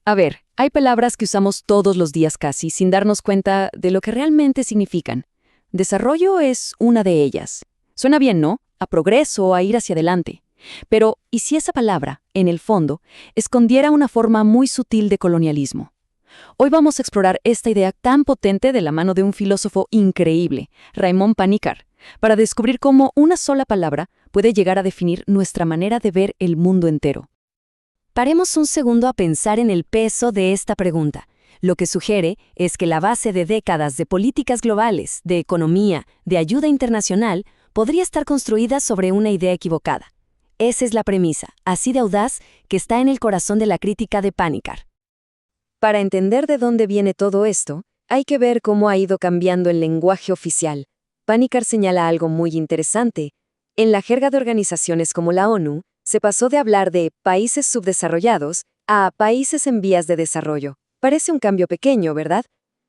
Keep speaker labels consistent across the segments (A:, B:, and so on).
A: A ver, hay palabras que usamos todos los días casi sin darnos cuenta de lo que realmente significan. Desarrollo es una de ellas. Suena bien, ¿no? A progreso, a ir hacia adelante. Pero, ¿y si esa palabra, en el fondo, escondiera una forma muy sutil de colonialismo? Hoy vamos a explorar esta idea tan potente de la mano de un filósofo increíble, Raymond Panikkar, para descubrir cómo una sola palabra puede llegar a definir nuestra manera de ver el mundo entero. Paremos un segundo a pensar en el peso de esta pregunta. Lo que sugiere es que la base de décadas de políticas globales, de economía, de ayuda internacional, podría estar construida sobre una idea equivocada. Esa es la premisa, así de audaz, que está en el corazón de la crítica de Panikkar. Para entender de dónde viene todo esto, hay que ver cómo ha ido cambiando el lenguaje oficial. Panikkar señala algo muy interesante. En la jerga de organizaciones como la ONU, se pasó de hablar de países subdesarrollados a países en vías de desarrollo. Parece un cambio pequeño, ¿verdad?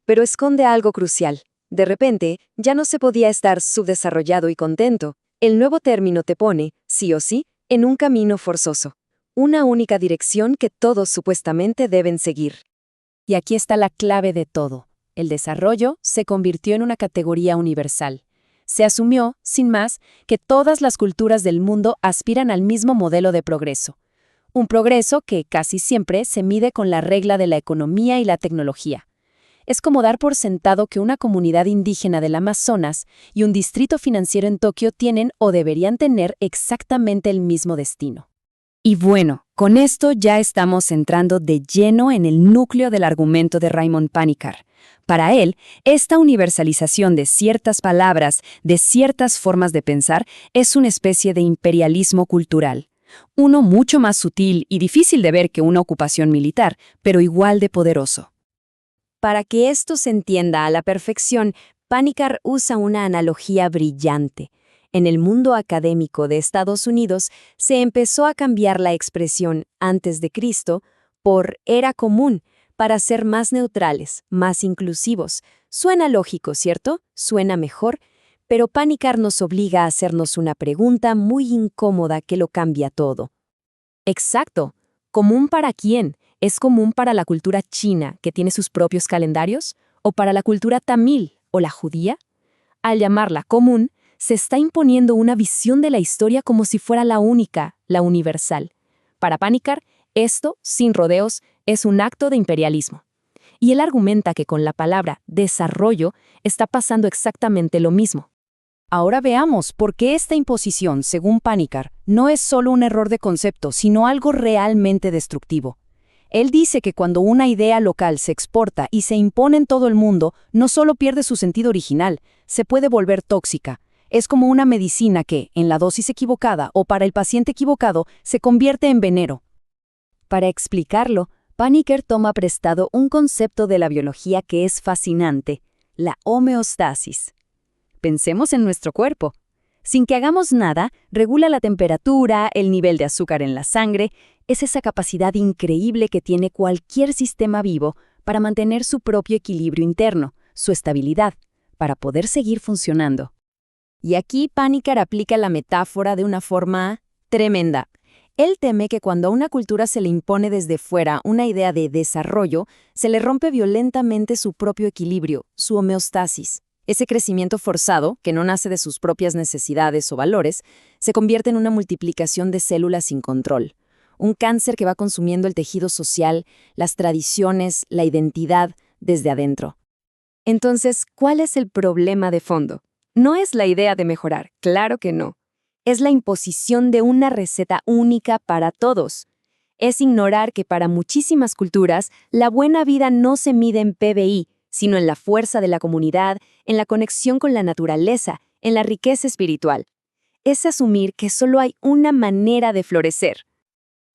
A: Pero esconde algo crucial. De repente, ya no se podía estar subdesarrollado y contento. El nuevo término te pone, sí o sí, en un camino forzoso. Una única dirección que todos supuestamente deben seguir. Y aquí está la clave de todo. El desarrollo se convirtió en una categoría universal. Se asumió, sin más, que todas las culturas del mundo aspiran al mismo modelo de progreso. Un progreso que casi siempre se mide con la regla de la economía y la tecnología. Es como dar por sentado que una comunidad indígena del Amazonas y un distrito financiero en Tokio tienen o deberían tener exactamente el mismo destino. Y bueno, con esto ya estamos entrando de lleno en el núcleo del argumento de Raymond Panikkar. Para él, esta universalización de ciertas palabras, de ciertas formas de pensar, es una especie de imperialismo cultural. Uno mucho más sutil y difícil de ver que una ocupación militar, pero igual de poderoso. Para que esto se entienda a la perfección, Panikkar usa una analogía brillante. En el mundo académico de Estados Unidos se empezó a cambiar la expresión antes de Cristo por era común para ser más neutrales, más inclusivos. Suena lógico, ¿cierto? Suena mejor, pero Panikkar nos obliga a hacernos una pregunta muy incómoda que lo cambia todo. Exacto. ¿Común para quién? ¿Es común para la cultura china, que tiene sus propios calendarios? ¿O para la cultura tamil o la judía? Al llamarla común, se está imponiendo una visión de la historia como si fuera la única, la universal. Para Panikkar, esto, sin rodeos, es un acto de imperialismo. Y él argumenta que con la palabra desarrollo está pasando exactamente lo mismo. Ahora veamos por qué esta imposición, según Panikkar, no es solo un error de concepto, sino algo realmente destructivo. Él dice que cuando una idea local se exporta y se impone en todo el mundo, no solo pierde su sentido original, se puede volver tóxica. Es como una medicina que, en la dosis equivocada o para el paciente equivocado, se convierte en veneno. Para explicarlo, Panikkar toma prestado un concepto de la biología que es fascinante, la homeostasis. Pensemos en nuestro cuerpo. Sin que hagamos nada, regula la temperatura, el nivel de azúcar en la sangre. Es esa capacidad increíble que tiene cualquier sistema vivo para mantener su propio equilibrio interno, su estabilidad, para poder seguir funcionando. Y aquí Panikkar aplica la metáfora de una forma tremenda. Él teme que cuando a una cultura se le impone desde fuera una idea de desarrollo, se le rompe violentamente su propio equilibrio, su homeostasis. Ese crecimiento forzado, que no nace de sus propias necesidades o valores, se convierte en una multiplicación de células sin control. Un cáncer que va consumiendo el tejido social, las tradiciones, la identidad, desde adentro. Entonces, ¿cuál es el problema de fondo? No es la idea de mejorar, claro que no. Es la imposición de una receta única para todos. Es ignorar que para muchísimas culturas, la buena vida no se mide en PBI, sino en la fuerza de la comunidad, en la conexión con la naturaleza, en la riqueza espiritual. Es asumir que solo hay una manera de florecer.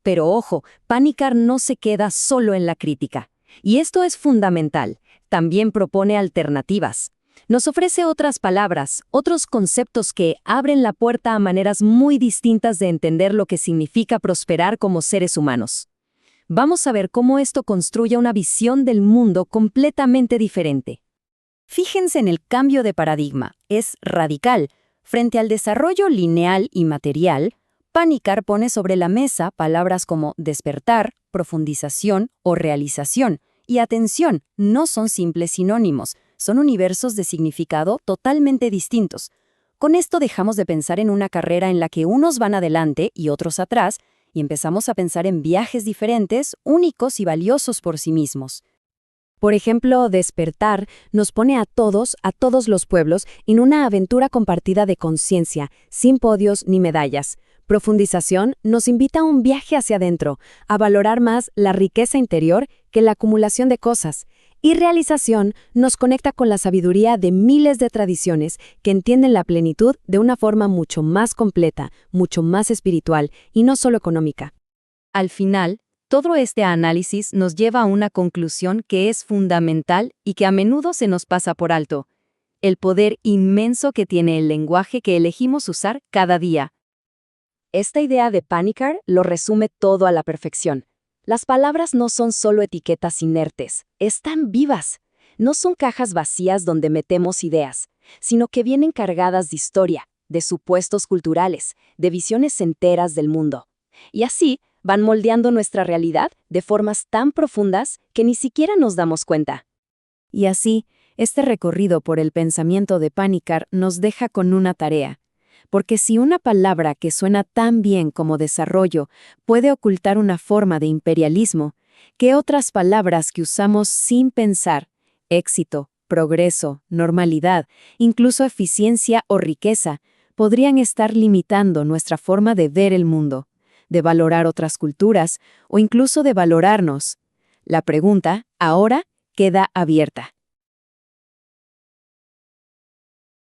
A: Pero ojo, Panikkar no se queda solo en la crítica. Y esto es fundamental. También propone alternativas. Nos ofrece otras palabras, otros conceptos que abren la puerta a maneras muy distintas de entender lo que significa prosperar como seres humanos. Vamos a ver cómo esto construye una visión del mundo completamente diferente. Fíjense en el cambio de paradigma, es radical. Frente al desarrollo lineal y material, Panikkar pone sobre la mesa palabras como despertar, profundización o realización. Y atención, no son simples sinónimos, son universos de significado totalmente distintos. Con esto dejamos de pensar en una carrera en la que unos van adelante y otros atrás, y empezamos a pensar en viajes diferentes, únicos y valiosos por sí mismos. Por ejemplo, despertar nos pone a todos los pueblos, en una aventura compartida de conciencia, sin podios ni medallas. Profundización nos invita a un viaje hacia adentro, a valorar más la riqueza interior que la acumulación de cosas. Y realización nos conecta con la sabiduría de miles de tradiciones que entienden la plenitud de una forma mucho más completa, mucho más espiritual y no solo económica. Al final, todo este análisis nos lleva a una conclusión que es fundamental y que a menudo se nos pasa por alto: el poder inmenso que tiene el lenguaje que elegimos usar cada día. Esta idea de Panikkar lo resume todo a la perfección. Las palabras no son solo etiquetas inertes, están vivas. No son cajas vacías donde metemos ideas, sino que vienen cargadas de historia, de supuestos culturales, de visiones enteras del mundo. Y así van moldeando nuestra realidad de formas tan profundas que ni siquiera nos damos cuenta. Y así, este recorrido por el pensamiento de Panikkar nos deja con una tarea. Porque si una palabra que suena tan bien como desarrollo puede ocultar una forma de imperialismo, ¿qué otras palabras que usamos sin pensar, éxito, progreso, normalidad, incluso eficiencia o riqueza, podrían estar limitando nuestra forma de ver el mundo, de valorar otras culturas o incluso de valorarnos? La pregunta, ahora, queda abierta.